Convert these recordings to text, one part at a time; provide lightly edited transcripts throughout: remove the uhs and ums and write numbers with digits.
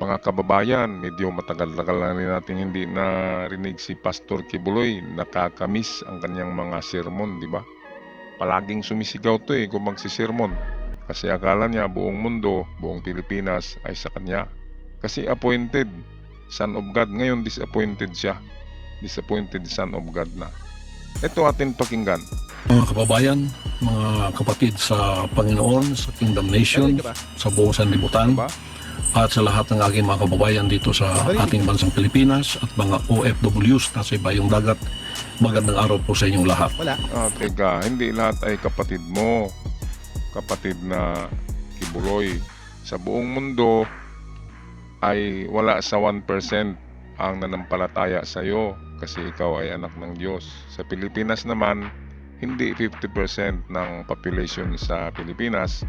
Mga kababayan, medyo matagal-tagal na rin natin hindi narinig si Pastor Kibuloy. Nakakamiss ang kanyang mga sermon, di ba? Palaging sumisigaw to kung magsisermon. Kasi akala niya buong mundo, buong Pilipinas ay sa kanya. Kasi appointed Son of God. Ngayon disappointed siya. Disappointed Son of God na. Ito atin pakinggan. Mga kababayan, mga kapatid sa Panginoon, sa Kingdom Nation, sa buong sanlibutan, at sa lahat ng aking mga kababayan dito sa ating bansang Pilipinas at mga OFWs na sa ibayong dagat, magandang araw po sa inyong lahat. Teka, hindi lahat ay kapatid mo. Kapatid na Kibuloy. Sa buong mundo ay wala sa 1% ang nanampalataya sa iyo kasi ikaw ay anak ng Diyos. Sa Pilipinas naman, hindi 50% ng population sa Pilipinas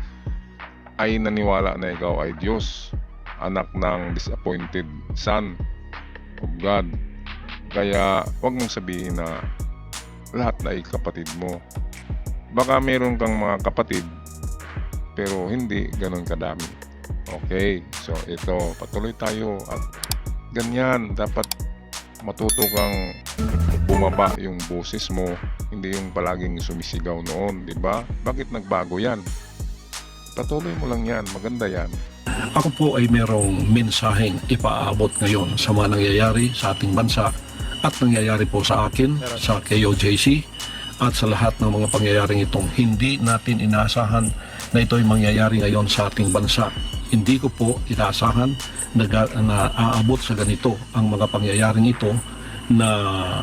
ay naniwala na ikaw ay Diyos, anak ng disappointed Son of God. Kaya huwag mong sabihin na lahat na ay kapatid mo. Baka meron kang mga kapatid pero hindi ganun kadami. Okay, so ito, patuloy tayo at ganyan, dapat matuto kang bumaba yung boses mo, hindi yung palaging sumisigaw noon, di ba? Bakit nagbago yan? Patuloy mo lang yan, maganda yan. Ako po ay merong mensaheng ipaabot ngayon sa mga nangyayari sa ating bansa at nangyayari po sa akin, sa KOJC at sa lahat ng mga pangyayaring itong hindi natin inaasahan na ito'y mangyayari ngayon sa ating bansa. Hindi ko po inaasahan na aabot sa ganito ang mga pangyayaring ito, na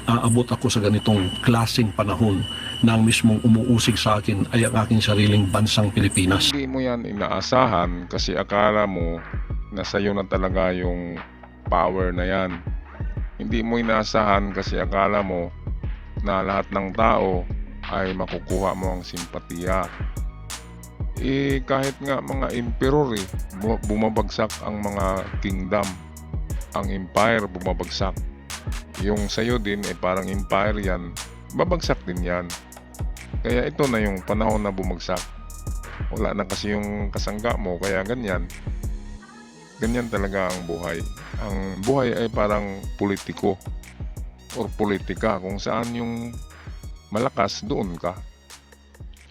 aabot ako sa ganitong klaseng panahon na ang mismong umuusig sa akin ay ang aking sariling bansang Pilipinas. Hindi mo yan inaasahan kasi akala mo na sa'yo na talaga yung power na yan. Hindi mo inaasahan kasi akala mo na lahat ng tao ay makukuha mo ang simpatiya. Kahit nga mga emperor bumabagsak ang mga kingdom. Ang empire bumabagsak. Yung sa'yo din parang empire yan, babagsak din yan. Kaya ito na yung panahon na bumagsak. Wala na kasi yung kasangga mo, kaya ganyan. Ganyan talaga ang buhay. Ang buhay ay parang politiko or politika, kung saan yung malakas doon ka.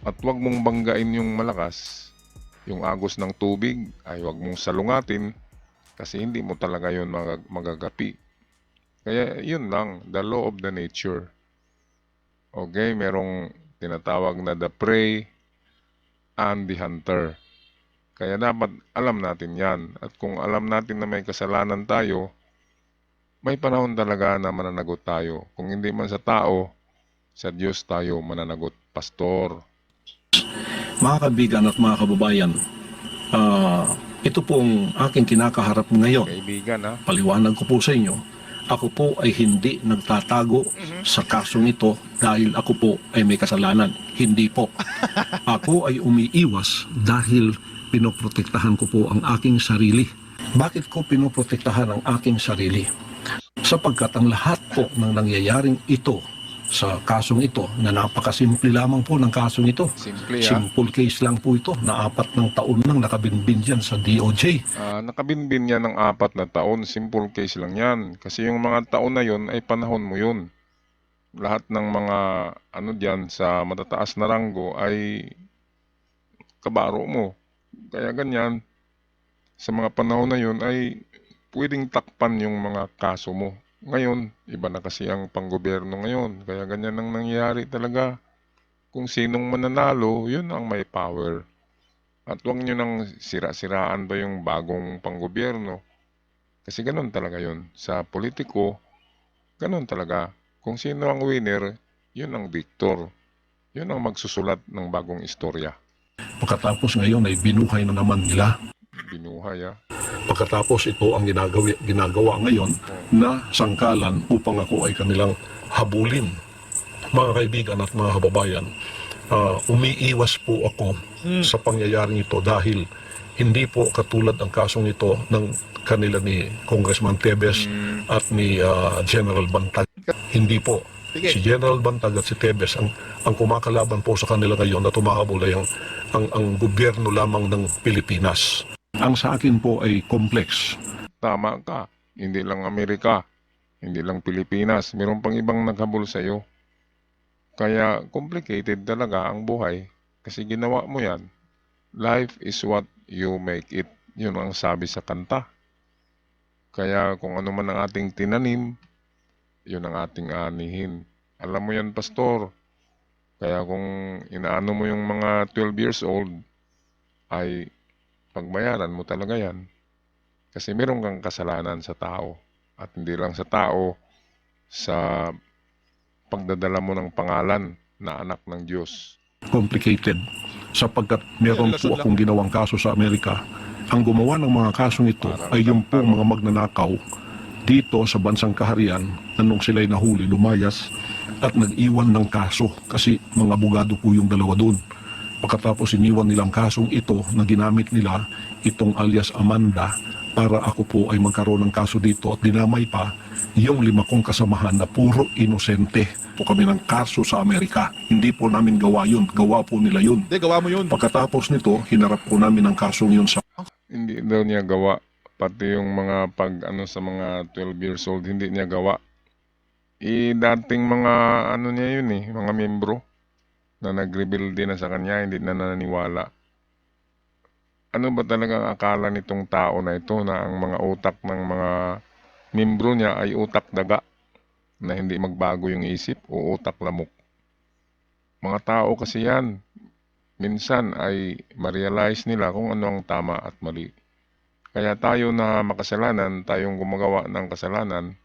At huwag mong banggain yung malakas. Yung agos ng tubig ay huwag mong salungatin kasi hindi mo talaga yun magagapi. Kaya yun lang, the law of the nature. Okay, merong tinatawag na the prey and the hunter. Kaya dapat alam natin yan. At kung alam natin na may kasalanan tayo, may panahon talaga na mananagot tayo. Kung hindi man sa tao, sa Diyos tayo mananagot, Pastor. Mga kaibigan at mga kababayan, ito pong aking kinakaharap ngayon. Kaibigan ha? Paliwanag ko po sa inyo, ako po ay hindi nagtatago sa kasong ito dahil ako po ay may kasalanan. Hindi po. Ako ay umiiwas dahil pinoprotektahan ko po ang aking sarili. Bakit ko pinoprotektahan ang aking sarili? Sapagkat ang lahat po ng nangyayaring ito sa kasong ito, na napakasimple lamang po ng kasong ito. Simple case lang po ito, na 4 ng taon nang nakabinbin dyan sa DOJ. Nakabinbin yan ng 4 na taon, simple case lang yan. Kasi yung mga taon na yun ay panahon mo yun. Lahat ng mga dyan sa matataas na ranggo ay kabaro mo. Kaya ganyan, sa mga panahon na yun ay pwedeng takpan yung mga kaso mo. Ngayon, iba na kasi ang panggobyerno ngayon. Kaya ganyan ang nangyayari talaga. Kung sinong mananalo, yun ang may power. At huwag nyo nang sira-siraan ba yung bagong panggobyerno. Kasi ganun talaga yun. Sa politiko, ganun talaga. Kung sino ang winner, yun ang victor. Yun ang magsusulat ng bagong istorya. Pagkatapos ngayon ay binuhay na naman nila. Binuhay Pagkatapos ito ang ginagawa ngayon na sangkalan upang ako ay kanilang habulin. Mga kaibigan at mga kababayan, umiiwas po ako sa pangyayaring ito dahil hindi po katulad ang kasong ito ng kanila ni Congressman Tebes at ni General Bantag. Hindi po. Si General Bantag at si Tebes ang kumakalaban po sa kanila ngayon na tumahabol ay ang gobyerno lamang ng Pilipinas. Ang sa akin po ay complex. tama ka. Hindi lang Amerika, hindi lang Pilipinas, meron pang ibang naghabol sa'yo. Kaya complicated talaga ang buhay kasi ginawa mo yan. Life is what you make it. Yun ang sabi sa kanta. Kaya kung ano man ang ating tinanim, yun ang ating anihin. Alam mo yan, pastor. Kaya kung inaano mo yung mga 12 years old, ay pagbayaran mo talaga yan. Kasi meron kang kasalanan sa tao. At hindi lang sa tao, sa pagdadala mo ng pangalan na anak ng Diyos. Complicated sapagkat meron po akong ginawang kaso sa Amerika. Ang gumawa ng mga kasong ito ay yung pong mga magnanakaw dito sa bansang kaharian na nung sila'y nahuli, lumayas at nag-iwan ng kaso kasi mga abogado po yung dalawa doon. Pagkatapos iniwan nilang kasong ito na ginamit nila itong alias Amanda para ako po ay magkaroon ng kaso dito at dinamay pa yung 5 kong kasamahan na puro inosente po kami ng kaso sa Amerika. Hindi po namin gawa yun, gawa po nila yun. Hindi, gawa mo yun. Pagkatapos nito, hinarap po namin ang kasong yun sa Hindi daw niya gawa. Pati yung mga sa mga 12 years old, hindi niya gawa. Dating mga niya yun mga membro na nag-reveal din na sa kanya, hindi na nananiwala. Ano ba talagang akala nitong tao na ito na ang mga utak ng mga membro niya ay utak daga na hindi magbago yung isip o utak lamok? Mga tao kasi yan. Minsan ay ma-realize nila kung ano ang tama at mali. Kaya tayo na makasalanan, tayong gumagawa ng kasalanan,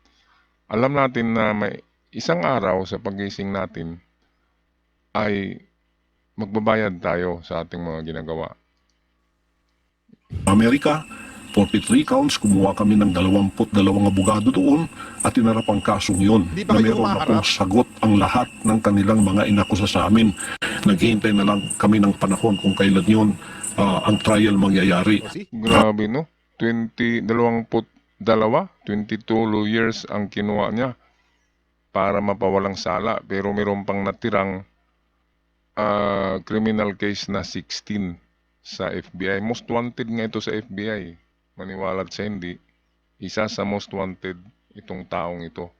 alam natin na may isang araw sa pagising natin ay magbabayad tayo sa ating mga ginagawa. Amerika. 43 counts, kumuha kami ng 22 abogado doon at tinarap ang kasong yun Di ba na kayo meron humaharap? akong sagot ang lahat ng kanilang mga inakusa sa amin. Naghihintay na lang kami ng panahon kung kailan yun ang trial mangyayari. Grabe no? 22 years ang kinuha niya para mapawalang sala. Pero meron pang natirang criminal case na 16 sa FBI. Most wanted nga ito sa FBI. Maniwala't sa hindi, isa sa most wanted itong taong ito.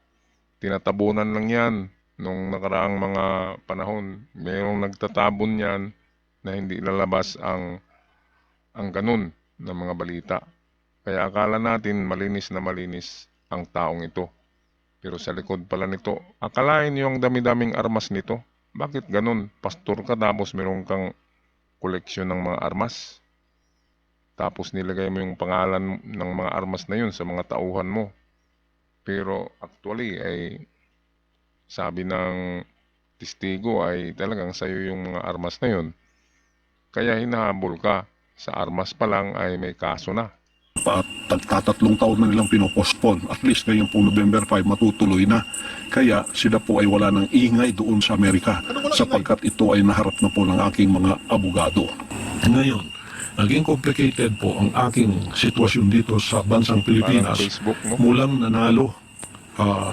Tinatabunan lang yan nung nakaraang mga panahon. Mayroong nagtatabon yan na hindi lalabas ang ganun ng mga balita. Kaya akala natin malinis na malinis ang taong ito. Pero sa likod pala nito, akalain niyo ang dami-daming armas nito. Bakit ganun? Pastor ka tapos meron kang koleksyon ng mga armas. Tapos nilagay mo yung pangalan ng mga armas na yun sa mga tauhan mo. Pero actually ay sabi ng testigo ay talagang sa'yo yung mga armas na yun. Kaya hinahabol ka. Sa armas pa lang ay may kaso na. At tagtatatlong taon na nilang pinopospon. At least ngayon po November 5 matutuloy na. Kaya sila po ay wala ng ingay doon sa Amerika sapagkat ito ay naharap na po ng aking mga abogado. Ngayon, naging complicated po ang aking sitwasyon dito sa bansang Parang Pilipinas. Facebook mo. Mulang nanalo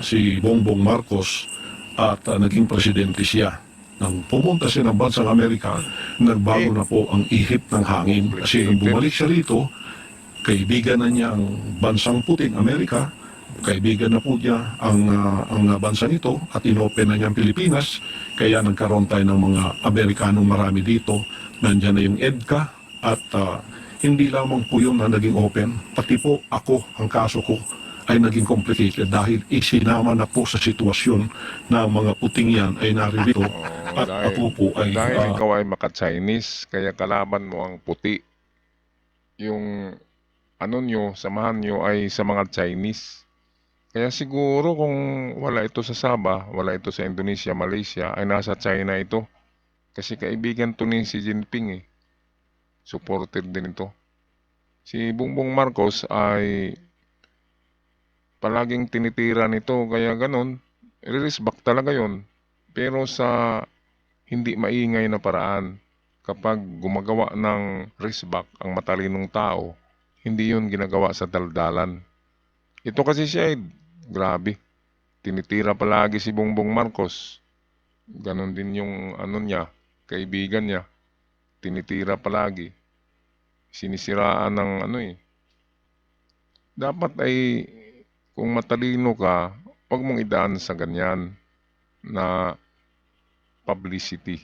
si Bongbong Marcos at naging presidente siya. Nang pumunta siya ng bansang Amerika, nagbago na po ang ihip ng hangin. Kasi nung bumalik siya rito, kaibigan na niya ang bansang puting Amerika, kaibigan na po niya ang bansa nito at inopen na niya ang Pilipinas. Kaya nagkaroon tayo ng mga Amerikanong marami dito. Nandiyan na yung EDCA at hindi lamang po yun na naging open. Pati po ako, ang kaso ko ay naging complicated dahil isinama na po sa sitwasyon na ang mga puting yan ay naririto at ako po ay Dahil ikaw ay maka-Chinese, kaya kalaban mo ang puti. Yung samahan nyo ay sa mga Chinese. Kaya siguro kung wala ito sa Sabah, wala ito sa Indonesia, Malaysia, ay nasa China ito. Kasi kaibigan to ni Xi Jinping Supported din ito. Si Bongbong Marcos ay palaging tinitira nito, kaya ganun, i-respect talaga yon. Pero sa hindi maingay na paraan, kapag gumagawa ng respect ang matalinong tao, hindi yun ginagawa sa daldalan. Ito kasi siya grabe. Tinitira palagi si Bongbong Marcos. Ganon din yung niya, kaibigan niya. Tinitira palagi. Sinisiraan ng dapat ay kung matalino ka, huwag mong idaan sa ganyan na publicity.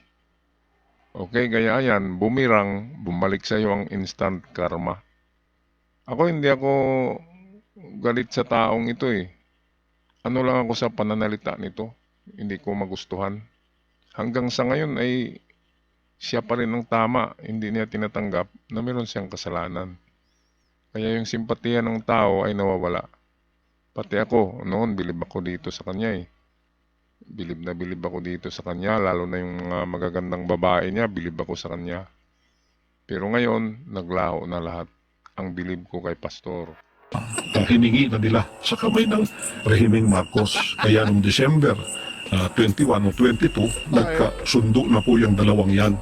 Okay, kaya yan, bumirang, bumalik sa iyo ang instant karma. Ako hindi ako galit sa taong ito eh. Ano lang ako sa pananalita nito, hindi ko magustuhan. Hanggang sa ngayon ay siya pa rin ang tama, hindi niya tinatanggap na meron siyang kasalanan. Kaya yung simpatiya ng tao ay nawawala. Pati ako, noon bilib ako dito sa kanya eh. Bilib na bilib ako dito sa kanya, lalo na yung mga magagandang babae niya, bilib ako sa kanya. Pero ngayon, naglaho na lahat ang bilib ko kay Pastor. Hiningi na nila sa kamay ng rehimeng Marcos. Kaya noong December 21 o 22, nagkasundo na po yung dalawang yan.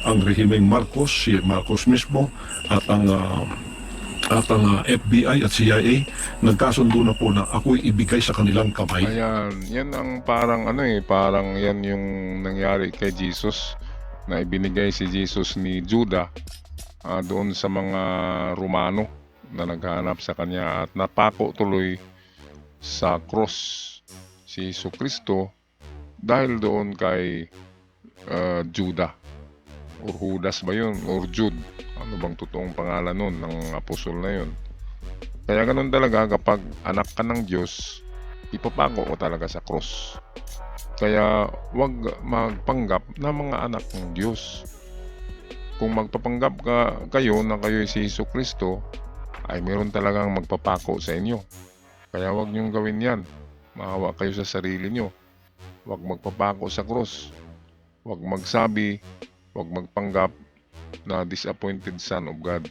Ang rehimeng Marcos, si Marcos mismo, at ang FBI at CIA, nagkasundo na po na ako'y ibigay sa kanilang kamay. Ayan, yan ang parang parang yan yung nangyari kay Jesus, na ibinigay si Jesus ni Judah doon sa mga Romano na naghahanap sa kanya at napako tuloy sa cross si Jesucristo dahil doon kay Judah or Judas ba yun or Jude, ano bang totoong pangalan nun ng apostol na yun. Kaya ganun talaga, kapag anak ka ng Diyos, ipapako mo talaga sa cross. Kaya wag magpanggap na mga anak ng Diyos. Kung magpapanggap kayo na kayo si Jesucristo, ay meron talagang magpapako sa inyo. Kaya wag niyong gawin yan. Maawa kayo sa sarili niyo. Wag magpapako sa cross. Wag magsabi, wag magpanggap na disappointed son of God.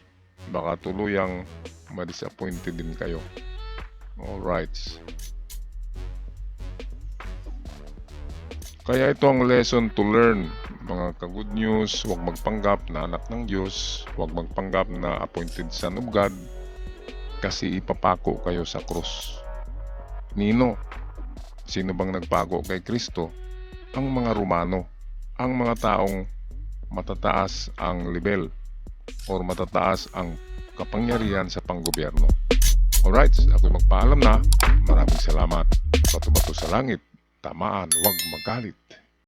Baka tuluyang ma-disappointed din kayo. Alright. Kaya ito ang lesson to learn. Mga ka-good news, huwag magpanggap na anak ng Diyos, huwag magpanggap na appointed son of God, kasi ipapako kayo sa krus. Nino? Sino bang nagpako kay Kristo? Ang mga Romano, ang mga taong matataas ang level or matataas ang kapangyarihan sa panggobyerno. Alright, ako'y magpaalam na. Maraming salamat. Bato-bato sa langit, tamaan, huwag magalit.